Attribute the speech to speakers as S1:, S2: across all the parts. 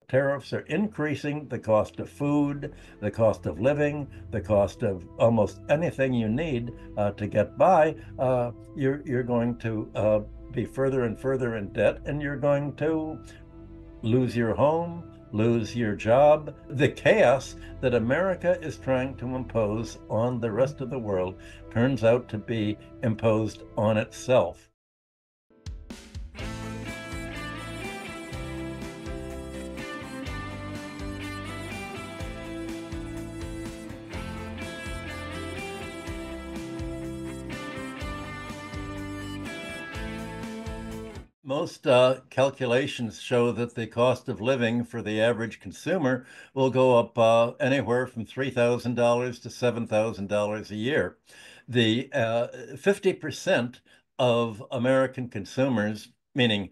S1: tariffs are increasing the cost of food, the cost of living, the cost of almost anything you need to get by. You're going to be further and further in debt, and you're going to lose your home, lose your job. The chaos that America is trying to impose on the rest of the world turns out to be imposed on itself. Most calculations show that the cost of living for the average consumer will go up anywhere from $3,000 to $7,000 a year. The 50% of American consumers, meaning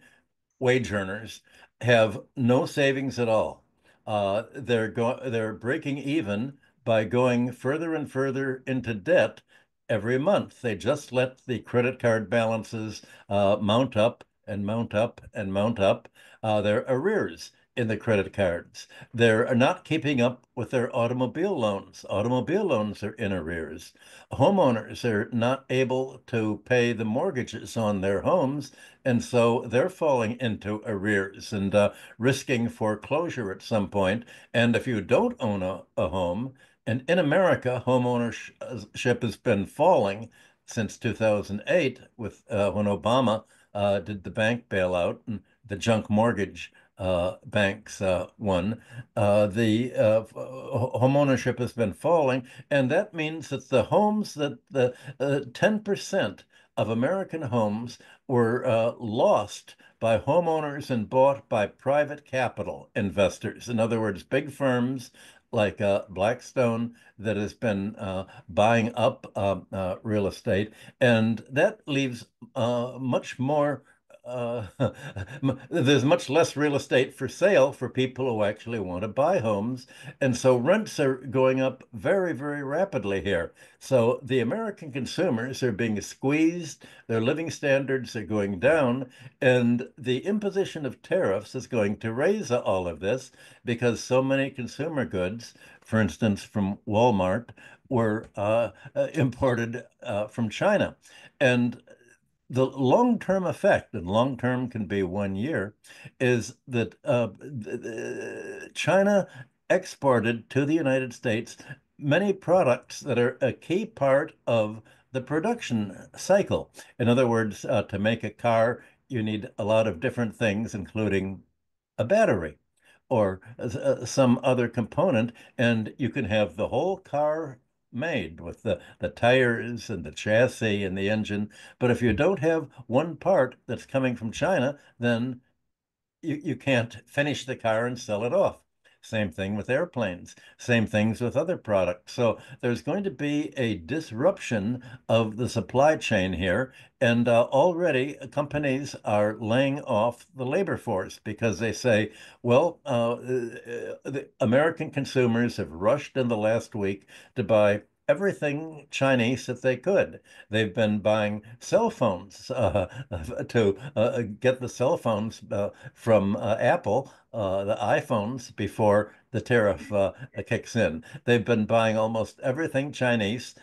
S1: wage earners, have no savings at all. They're breaking even by going further and further into debt every month. They just let the credit card balances mount up and mount up and mount up. Their arrears in the credit cards. They're not keeping up with their automobile loans. Automobile loans are in arrears. Homeowners are not able to pay the mortgages on their homes, and so they're falling into arrears and risking foreclosure at some point. And if you don't own a home, and in America, home ownership has been falling since 2008 with when Obama did the bank bailout and the junk mortgage banks won. The home ownership has been falling, and that means that the homes that the 10% of American homes were lost by homeowners and bought by private capital investors. In other words, big firms like Blackstone that has been buying up real estate, and that leaves much more there's much less real estate for sale for people who actually want to buy homes. And so rents are going up very, very rapidly here. So the American consumers are being squeezed, their living standards are going down, and the imposition of tariffs is going to raise all of this because so many consumer goods, for instance, from Walmart, were imported from China. And the long-term effect, and long-term can be 1 year, is that China exported to the United States many products that are a key part of the production cycle. In other words, to make a car, you need a lot of different things, including a battery or some other component, and you can have the whole car made with the tires and the chassis and the engine. But if you don't have one part that's coming from China, then you can't finish the car and sell it off. Same thing with airplanes, same things with other products. So there's going to be a disruption of the supply chain here. And already companies are laying off the labor force because they say, well, the American consumers have rushed in the last week to buy everything Chinese that they could. They've been buying cell phones to get the cell phones from Apple, the iPhones, before the tariff kicks in. They've been buying almost everything Chinese,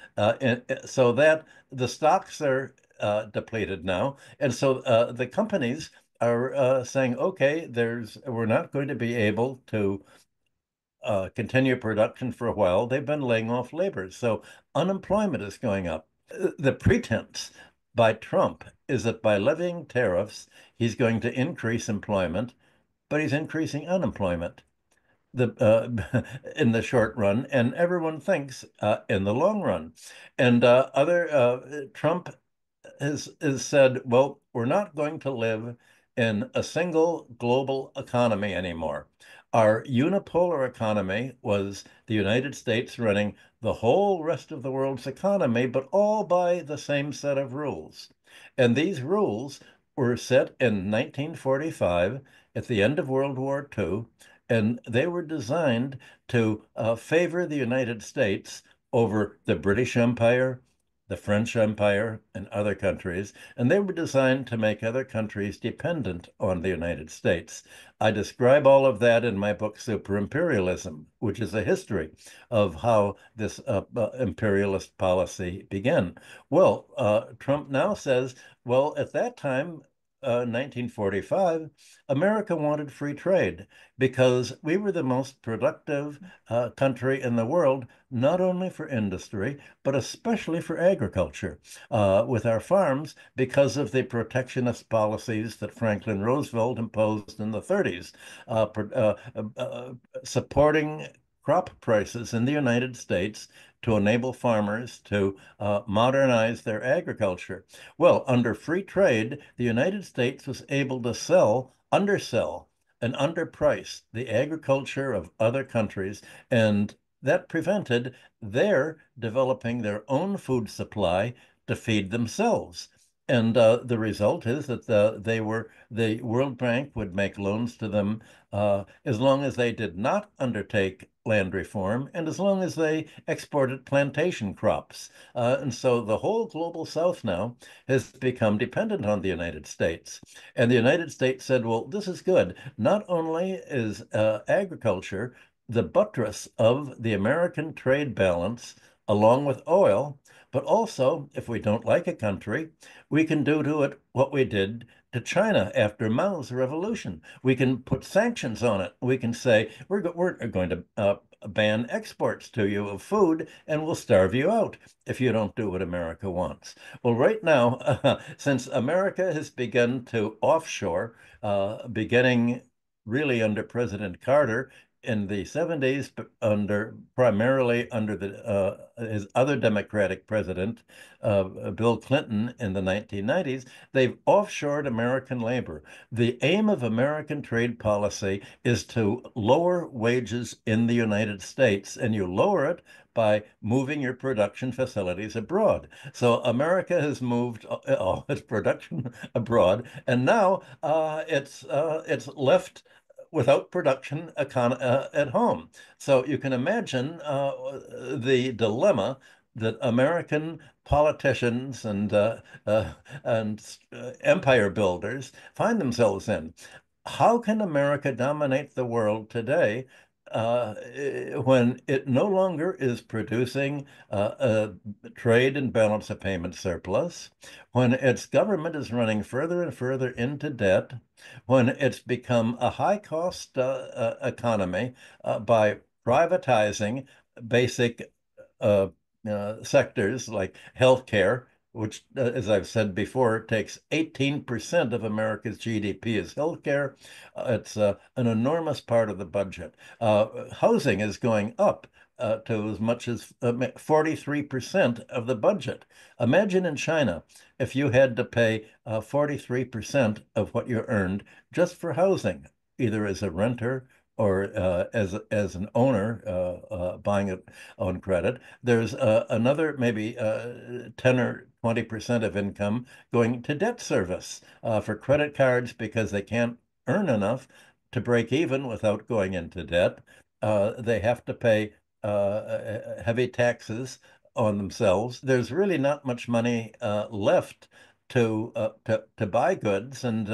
S1: so that the stocks are depleted now. And so the companies are saying, okay, we're not going to be able to continue production for a while. They've been laying off labor. So unemployment is going up. The pretense by Trump is that by levying tariffs, he's going to increase employment, but he's increasing unemployment in the short run, and everyone thinks in the long run. And Trump has said, well, we're not going to live in a single global economy anymore. Our unipolar economy was the United States running the whole rest of the world's economy, but all by the same set of rules. And these rules were set in 1945 at the end of World War II, and they were designed to favor the United States over the British Empire, the French Empire, and other countries, and they were designed to make other countries dependent on the United States. I describe all of that in my book, Superimperialism, which is a history of how this imperialist policy began. Well, Trump now says, well, at that time, 1945, America wanted free trade because we were the most productive country in the world, not only for industry, but especially for agriculture, with our farms because of the protectionist policies that Franklin Roosevelt imposed in the 30s, supporting crop prices in the United States to enable farmers to modernize their agriculture. Well, under free trade, the United States was able to undersell, and underprice the agriculture of other countries, and that prevented their developing their own food supply to feed themselves. And the result is that the World Bank would make loans to them as long as they did not undertake land reform and as long as they exported plantation crops. And so the whole global South now has become dependent on the United States. And the United States said, well, this is good. Not only is agriculture the buttress of the American trade balance along with oil, but also, if we don't like a country, we can do to it what we did to China after Mao's revolution. We can put sanctions on it. We can say, we're going to ban exports to you of food, and we'll starve you out if you don't do what America wants. Well, right now, since America has begun to offshore, beginning really under President Carter, in the 70s, but primarily under his other Democratic president, Bill Clinton, in the 1990s, they've offshored American labor. The aim of American trade policy is to lower wages in the United States, and you lower it by moving your production facilities abroad. So America has moved all its production abroad, and now it's left without production at home. So you can imagine the dilemma that American politicians and empire builders find themselves in. How can America dominate the world today when it no longer is producing a trade and balance of payment surplus, when its government is running further and further into debt, when it's become a high-cost economy by privatizing basic uh, sectors like healthcare, which, as I've said before, takes 18% of America's GDP is healthcare. It's an enormous part of the budget. Housing is going up to as much as 43% of the budget. Imagine in China if you had to pay 43% of what you earned just for housing, either as a renter or as an owner buying it on credit. There's another maybe 10 or 20% of income going to debt service for credit cards because they can't earn enough to break even without going into debt. They have to pay heavy taxes on themselves. There's really not much money left to buy goods, and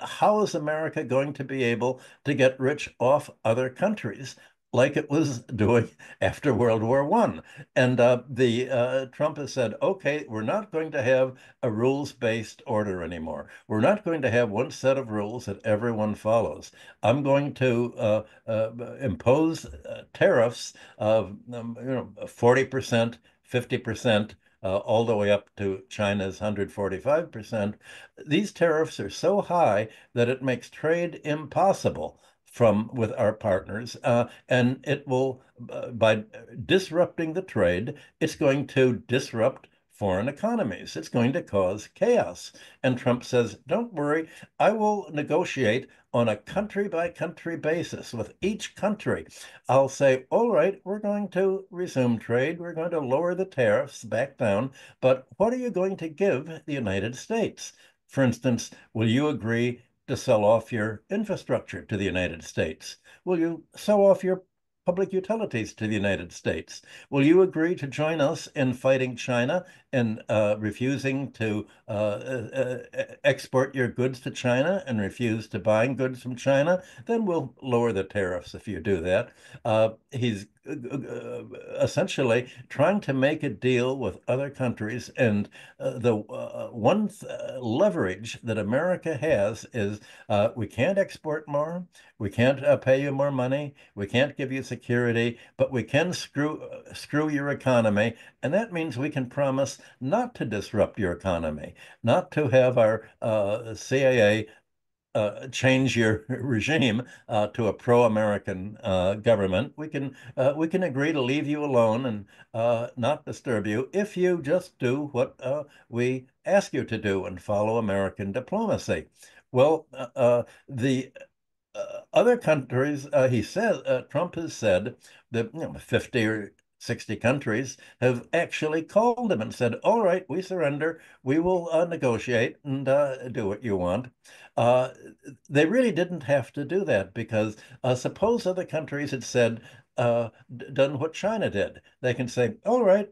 S1: how is America going to be able to get rich off other countries like it was doing after World War I? And the Trump has said, okay, we're not going to have a rules-based order anymore. We're not going to have one set of rules that everyone follows. I'm going to impose tariffs of 40%, 50%, all the way up to China's 145%. These tariffs are so high that it makes trade impossible with our partners, and it will, by disrupting the trade, it's going to disrupt foreign economies. It's going to cause chaos. And Trump says, don't worry, I will negotiate on a country by country basis with each country. I'll say, all right, we're going to resume trade. We're going to lower the tariffs back down. But what are you going to give the United States? For instance, will you agree to sell off your infrastructure to the United States? Will you sell off your public utilities to the United States. Will you agree to join us in fighting China and refusing to export your goods to China and refuse to buy goods from China? Then we'll lower the tariffs if you do that. He's essentially trying to make a deal with other countries. And the one leverage that America has is we can't export more. We can't pay you more money. We can't give you security, but we can screw your economy. And that means we can promise not to disrupt your economy, not to have our CIA change your regime to a pro-American government. We can agree to leave you alone and not disturb you if you just do what we ask you to do and follow American diplomacy. Well, the other countries, he said, Trump has said that 50 or 60 countries have actually called him and said, all right, we surrender. We will negotiate and do what you want. Uh, they really didn't have to do that because suppose other countries had said, done what China did. They can say, all right,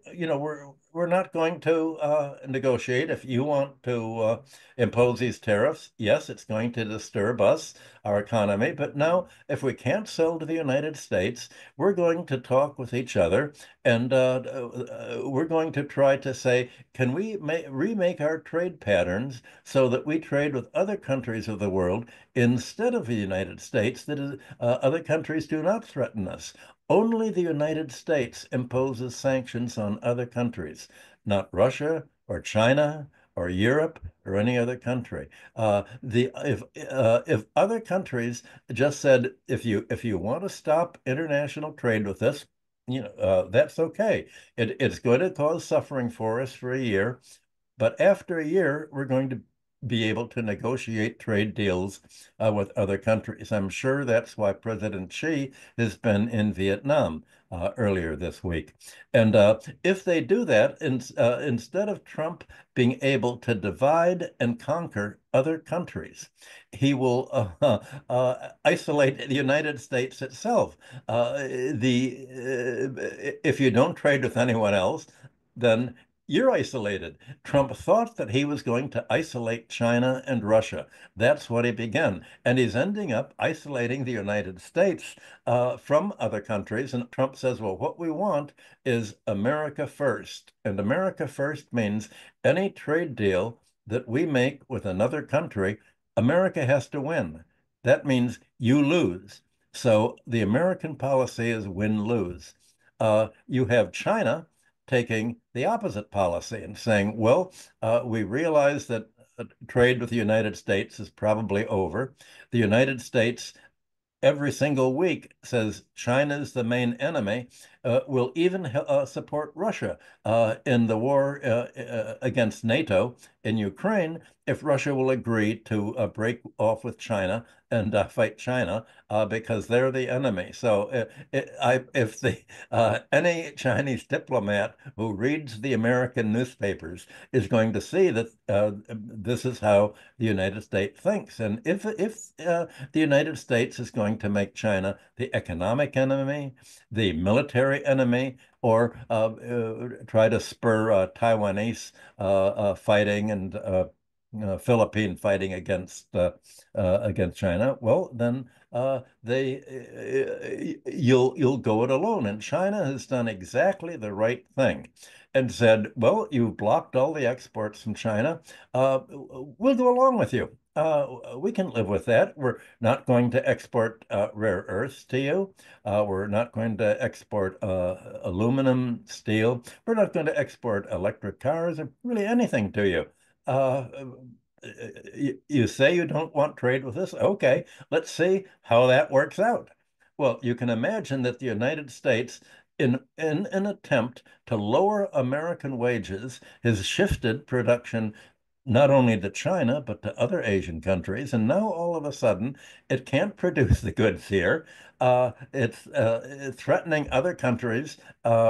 S1: we're not going to negotiate if you want to impose these tariffs. Yes, it's going to disturb us, our economy. But now, if we can't sell to the United States, we're going to talk with each other and we're going to try to say, can we remake our trade patterns so that we trade with other countries of the world instead of the United States, that is, other countries do not threaten us. Only the United States imposes sanctions on other countries, not Russia or China or Europe or any other country. The if other countries just said if you want to stop international trade with us, that's okay. It's going to cause suffering for us for a year, but after a year, we're going to be able to negotiate trade deals with other countries. I'm sure that's why President Xi has been in Vietnam earlier this week. And if they do that, instead of Trump being able to divide and conquer other countries, he will isolate the United States itself. If you don't trade with anyone else, then you're isolated. Trump thought that he was going to isolate China and Russia. That's what he began. And he's ending up isolating the United States from other countries. And Trump says, well, what we want is America first. And America first means any trade deal that we make with another country, America has to win. That means you lose. So the American policy is win-lose. You have China taking the opposite policy and saying, well, we realize that trade with the United States is probably over. The United States every single week says China's the main enemy, will even support Russia in the war against NATO in Ukraine if Russia will agree to break off with China and fight China because they're the enemy. So if any Chinese diplomat who reads the American newspapers is going to see that this is how the United States thinks, and if the United States is going to make China the economic enemy, the military enemy, or try to spur Taiwanese fighting and Philippine fighting against China, well, then you'll go it alone. And China has done exactly the right thing and said, well, you've blocked all the exports from China. We'll go along with you. We can live with that. We're not going to export rare earths to you. We're not going to export aluminum, steel. We're not going to export electric cars or really anything to you. Uh, you say you don't want trade with us? Okay, let's see how that works out. Well, you can imagine that the United States, in an attempt to lower American wages, has shifted production not only to China, but to other Asian countries. And now all of a sudden, it can't produce the goods here. It's threatening other countries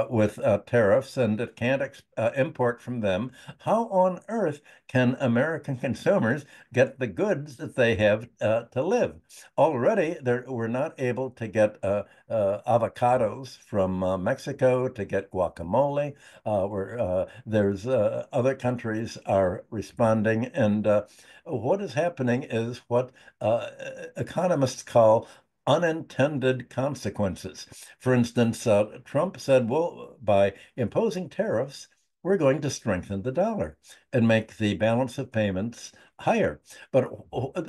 S1: with tariffs, and it can't import from them. How on earth can American consumers get the goods that they have to live? Already, we're not able to get avocados from Mexico, to get guacamole. There's other countries are responding, and what is happening is what economists call unintended consequences. For instance, Trump said, well, by imposing tariffs, we're going to strengthen the dollar and make the balance of payments higher. But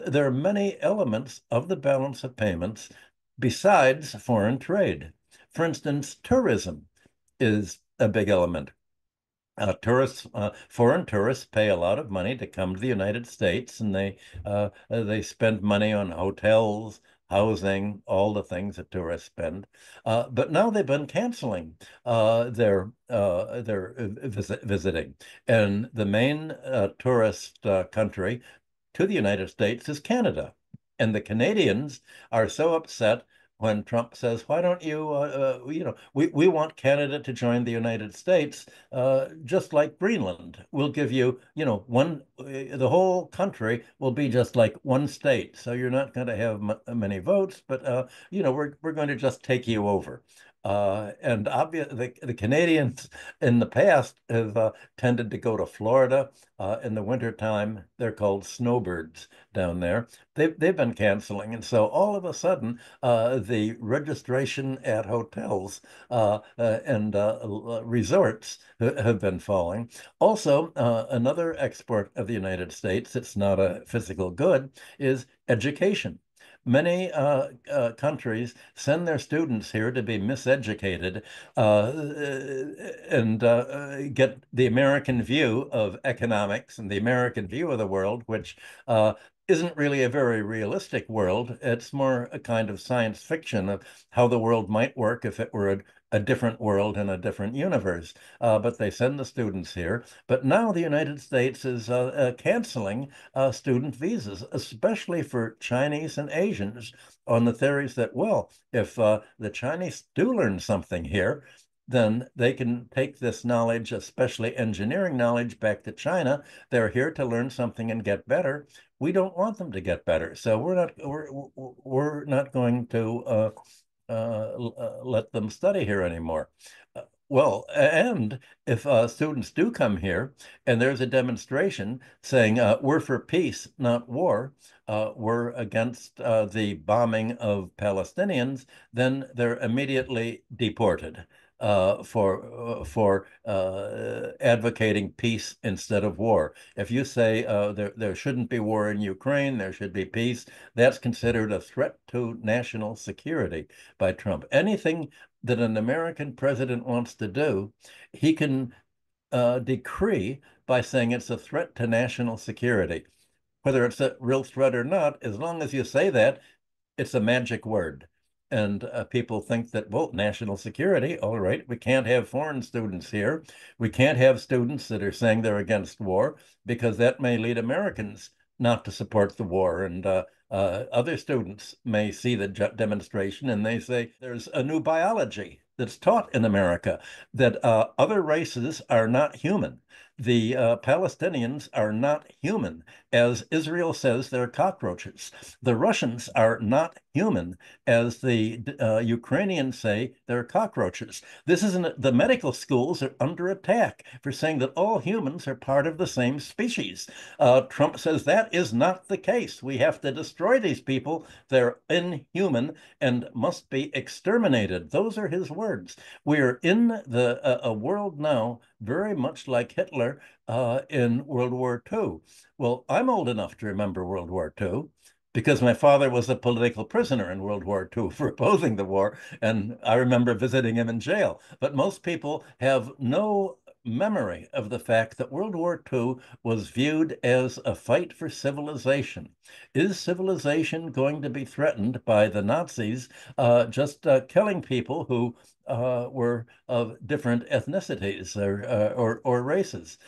S1: there are many elements of the balance of payments besides foreign trade. For instance, tourism is a big element. Foreign tourists pay a lot of money to come to the United States, and they spend money on hotels, housing, all the things that tourists spend. But now they've been canceling their visiting, and the main tourist country to the United States is Canada. And the Canadians are so upset when Trump says, "Why don't you, we want Canada to join the United States, just like Greenland. We'll give you, the whole country will be just like one state. So you're not going to have many votes, but we're going to just take you over." And obviously, the Canadians in the past have tended to go to Florida. In the wintertime, they're called snowbirds down there. They've been canceling. And so all of a sudden, the registration at hotels and resorts have been falling. Also, another export of the United States, it's not a physical good, is education. Many countries send their students here to be miseducated and get the American view of economics and the American view of the world, which isn't really a very realistic world. It's more a kind of science fiction of how the world might work if it were a different world in a different universe. But they send the students here. But now the United States is canceling student visas, especially for Chinese and Asians, on the theories that, well, if the Chinese do learn something here, then they can take this knowledge, especially engineering knowledge, back to China. They're here to learn something and get better. We don't want them to get better, so we're not going to let them study here anymore. Well, and if students do come here and there's a demonstration saying we're for peace, not war, we're against the bombing of Palestinians, then they're immediately deported for advocating peace instead of war. If you say there shouldn't be war in Ukraine, there should be peace, that's considered a threat to national security by Trump. Anything that an American president wants to do, he can decree by saying it's a threat to national security. Whether it's a real threat or not, as long as you say that, it's a magic word. And people think that, well, national security, all right, we can't have foreign students here. We can't have students that are saying they're against war because that may lead Americans not to support the war. And other students may see the demonstration and they say there's a new biology that's taught in America that other races are not human. The Palestinians are not human, as Israel says they're cockroaches. The Russians are not human, as the Ukrainians say they're cockroaches. This isn't the medical schools are under attack for saying that all humans are part of the same species. Trump says that is not the case. We have to destroy these people. They're inhuman and must be exterminated. Those are his words. We're in a world now very much like Hitler in World War II. Well, I'm old enough to remember World War II because my father was a political prisoner in World War II for opposing the war, and I remember visiting him in jail. But most people have no memory of the fact that World War II was viewed as a fight for civilization. Is civilization going to be threatened by the Nazis just killing people who were of different ethnicities or races?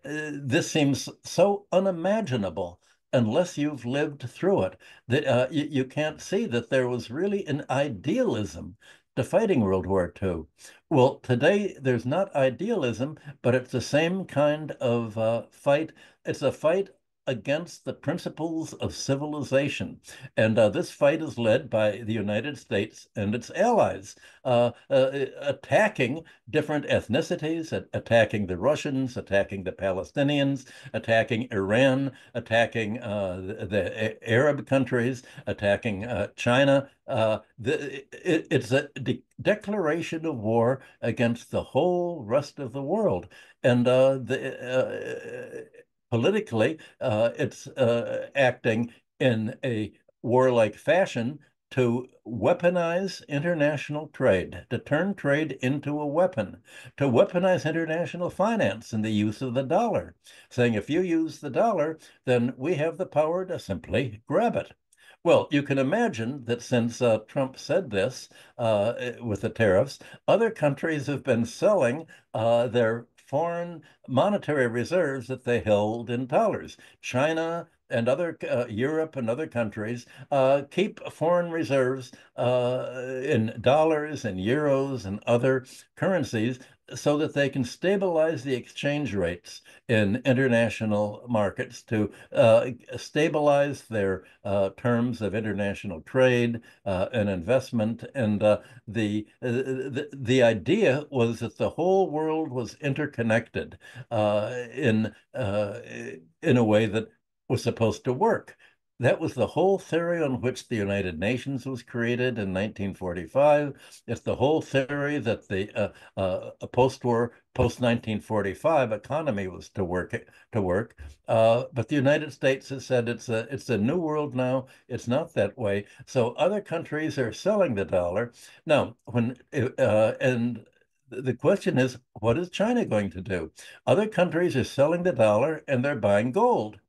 S1: This seems so unimaginable unless you've lived through it, that you can't see that there was really an idealism to fighting World War II. Well, today there's not idealism, but it's the same kind of fight. It's a fight against the principles of civilization. And this fight is led by the United States and its allies, attacking different ethnicities, attacking the Russians, attacking the Palestinians, attacking Iran, attacking the Arab countries, attacking China. It's a declaration of war against the whole rest of the world. And politically, it's acting in a warlike fashion to weaponize international trade, to turn trade into a weapon, to weaponize international finance and the use of the dollar, saying if you use the dollar, then we have the power to simply grab it. Well, you can imagine that since Trump said this with the tariffs, other countries have been selling their foreign monetary reserves that they held in dollars. China and other Europe and other countries keep foreign reserves in dollars and euros and other currencies so that they can stabilize the exchange rates in international markets to stabilize their terms of international trade and investment. And the idea was that the whole world was interconnected in a way that was supposed to work. That was the whole theory on which the United Nations was created in 1945. It's the whole theory that the post-war, post-1945 economy was to work. But the United States has said it's a new world now. It's not that way. So other countries are selling the dollar now. And the question is, what is China going to do? Other countries are selling the dollar and they're buying gold.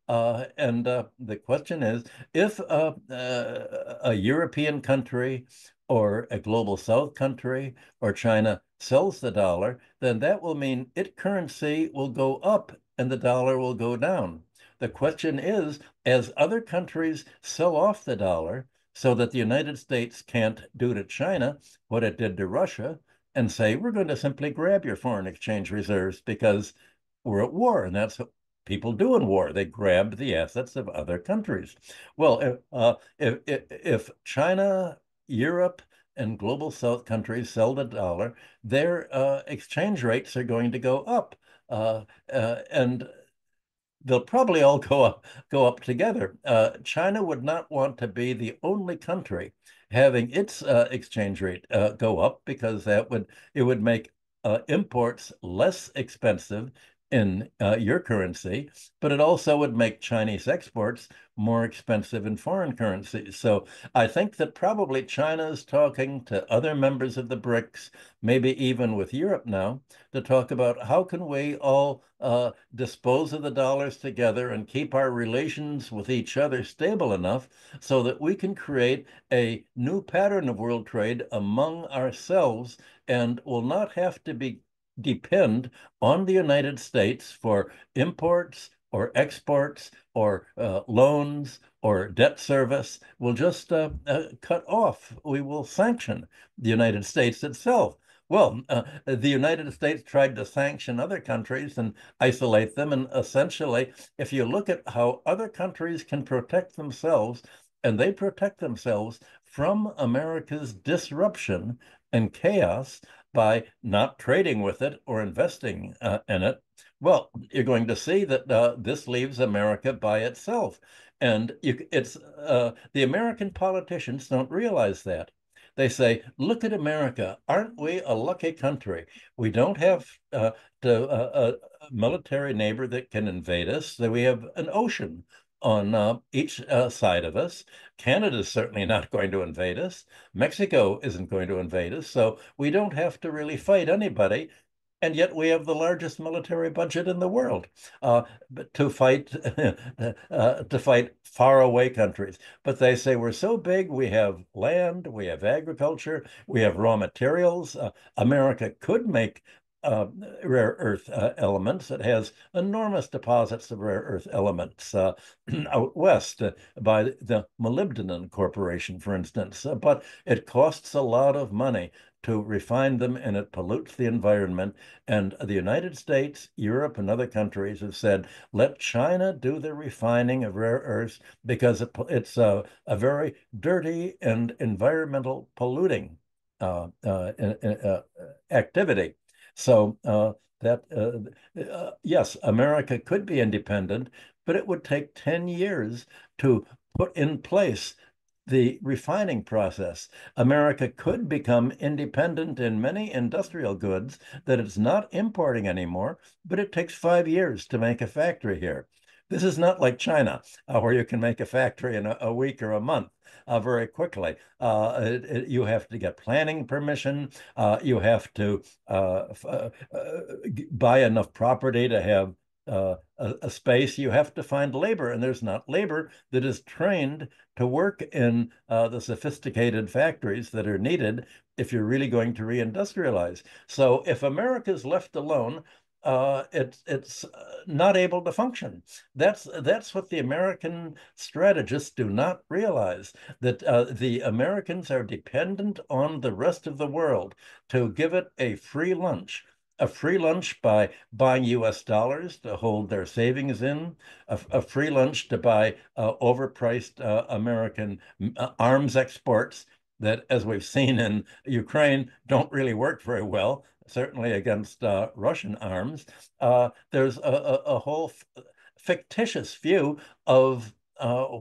S1: And the question is, if a European country or a global South country or China sells the dollar, then that will mean its currency will go up and the dollar will go down. The question is, as other countries sell off the dollar so that the United States can't do to China what it did to Russia and say, we're going to simply grab your foreign exchange reserves because we're at war, and that's people do in war. They grab the assets of other countries. Well, if China, Europe, and global South countries sell the dollar, their exchange rates are going to go up. And they'll probably all go up together. China would not want to be the only country having its exchange rate go up because it would make imports less expensive in your currency, but it also would make Chinese exports more expensive in foreign currencies. So I think that probably China is talking to other members of the BRICS, maybe even with Europe now, to talk about how can we all dispose of the dollars together and keep our relations with each other stable enough so that we can create a new pattern of world trade among ourselves and will not have to depend on the United States for imports or exports or loans or debt service. We'll just cut off. We will sanction the United States itself. Well, the United States tried to sanction other countries and isolate them. And essentially, if you look at how other countries can protect themselves, and they protect themselves from America's disruption and chaos by not trading with it or investing in it, well, you're going to see that this leaves America by itself. And the American politicians don't realize that. They say, look at America. Aren't we a lucky country? We don't have a military neighbor that can invade us. We have an ocean on each side of us. Canada's certainly not going to invade us. Mexico isn't going to invade us. So we don't have to really fight anybody. And yet we have the largest military budget in the world uh, to fight to fight faraway countries. But they say we're so big, we have land, we have agriculture, we have raw materials. America could make uh, rare earth elements. It has enormous deposits of rare earth elements out west by the Molybdenum Corporation, for instance. But it costs a lot of money to refine them, and it pollutes the environment. And the United States, Europe, and other countries have said, let China do the refining of rare earths because it's a very dirty and environmental polluting activity. So yes, America could be independent, but it would take 10 years to put in place the refining process. America could become independent in many industrial goods that it's not importing anymore, but it takes 5 years to make a factory here. This is not like China, where you can make a factory in a week or a month. Very quickly. You have to get planning permission. You have to buy enough property to have a space. You have to find labor, and there's not labor that is trained to work in the sophisticated factories that are needed if you're really going to reindustrialize. So if America is left alone, it's not able to function. That's what the American strategists do not realize, that the Americans are dependent on the rest of the world to give it a free lunch. A free lunch by buying US dollars to hold their savings in, a free lunch to buy overpriced American arms exports that, as we've seen in Ukraine, don't really work very well, certainly against Russian arms. There's a whole fictitious view of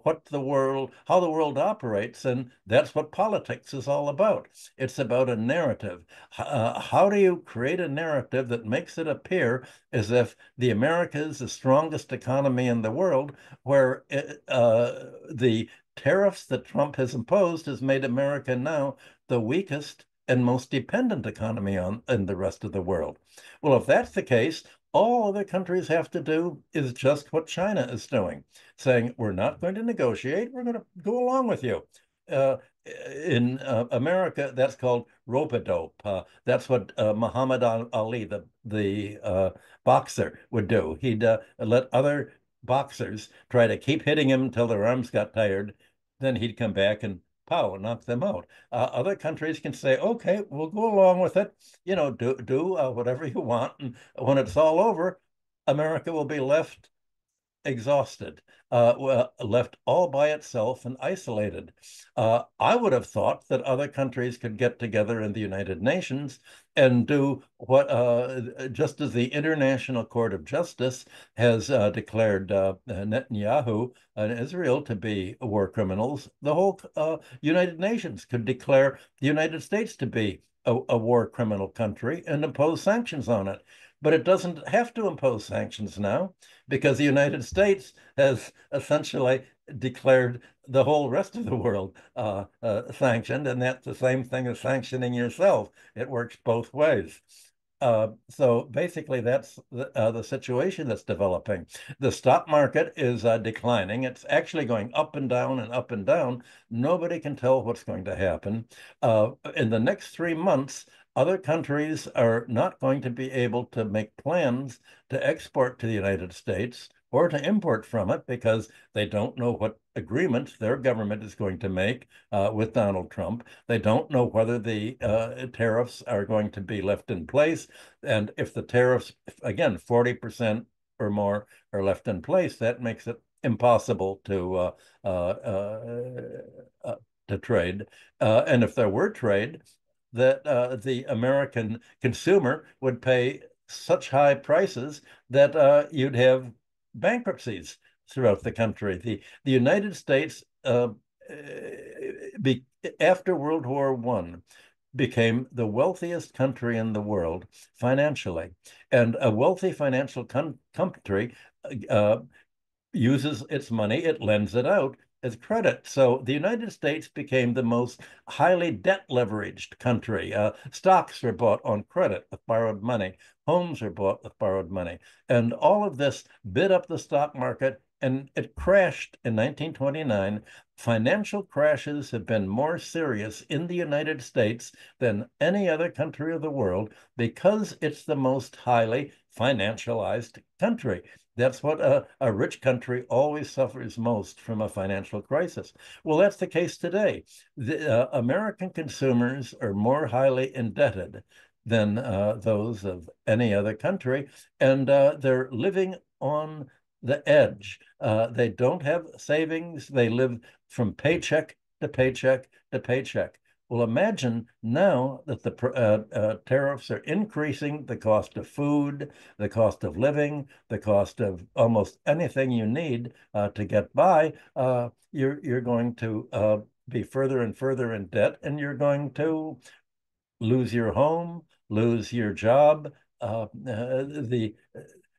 S1: what the world, how the world operates, and that's what politics is all about. It's about a narrative. How do you create a narrative that makes it appear as if the America is the strongest economy in the world, where the tariffs that Trump has imposed has made America now the weakest and most dependent economy on in the rest of the world? Well, if that's the case, all other countries have to do is just what China is doing, saying, we're not going to negotiate, we're going to go along with you. Uh, in America, that's called rope-a-dope. That's what Muhammad Ali, the boxer, would do. He'd let other boxers try to keep hitting him until their arms got tired. Then he'd come back and pow, knock them out. Other countries can say, okay, we'll go along with it. Do whatever you want. And when it's all over, America will be left exhausted, left all by itself and isolated. I would have thought that other countries could get together in the United Nations and do what, just as the International Court of Justice has declared Netanyahu and Israel to be war criminals, the whole United Nations could declare the United States to be a war criminal country and impose sanctions on it. But it doesn't have to impose sanctions now, because the United States has essentially declared the whole rest of the world sanctioned, and that's the same thing as sanctioning yourself. It works both ways. So basically, that's the situation that's developing. The stock market is declining. It's actually going up and down and up and down. Nobody can tell what's going to happen. In the next 3 months, other countries are not going to be able to make plans to export to the United States or to import from it, because they don't know what agreements their government is going to make with Donald Trump. They don't know whether the tariffs are going to be left in place. And if the tariffs, again, 40% or more are left in place, that makes it impossible to trade. And if there were trade, that the American consumer would pay such high prices that you'd have bankruptcies throughout the country. The United States, after World War I, became the wealthiest country in the world financially. And a wealthy financial country uses its money, it lends it out as credit. So the United States became the most highly debt leveraged country. Stocks are bought on credit with borrowed money. Homes are bought with borrowed money. And all of this bid up the stock market and it crashed in 1929. Financial crashes have been more serious in the United States than any other country of the world because it's the most highly financialized country. That's what a rich country always suffers most from a financial crisis. Well, that's the case today. American consumers are more highly indebted than those of any other country, and they're living on the edge. They don't have savings. They live from paycheck to paycheck to paycheck. Well, imagine now that the tariffs are increasing the cost of food, the cost of living, the cost of almost anything you need to get by. You're going to be further and further in debt, and you're going to lose your home, lose your job.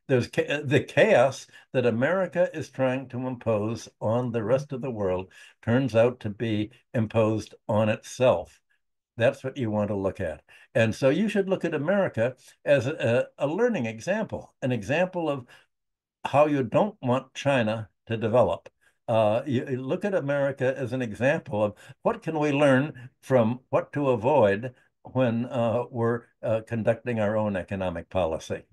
S1: There's the chaos that America is trying to impose on the rest of the world turns out to be imposed on itself. That's what you want to look at. And so you should look at America as a learning example, an example of how you don't want China to develop. You look at America as an example of what can we learn from what to avoid when we're conducting our own economic policy.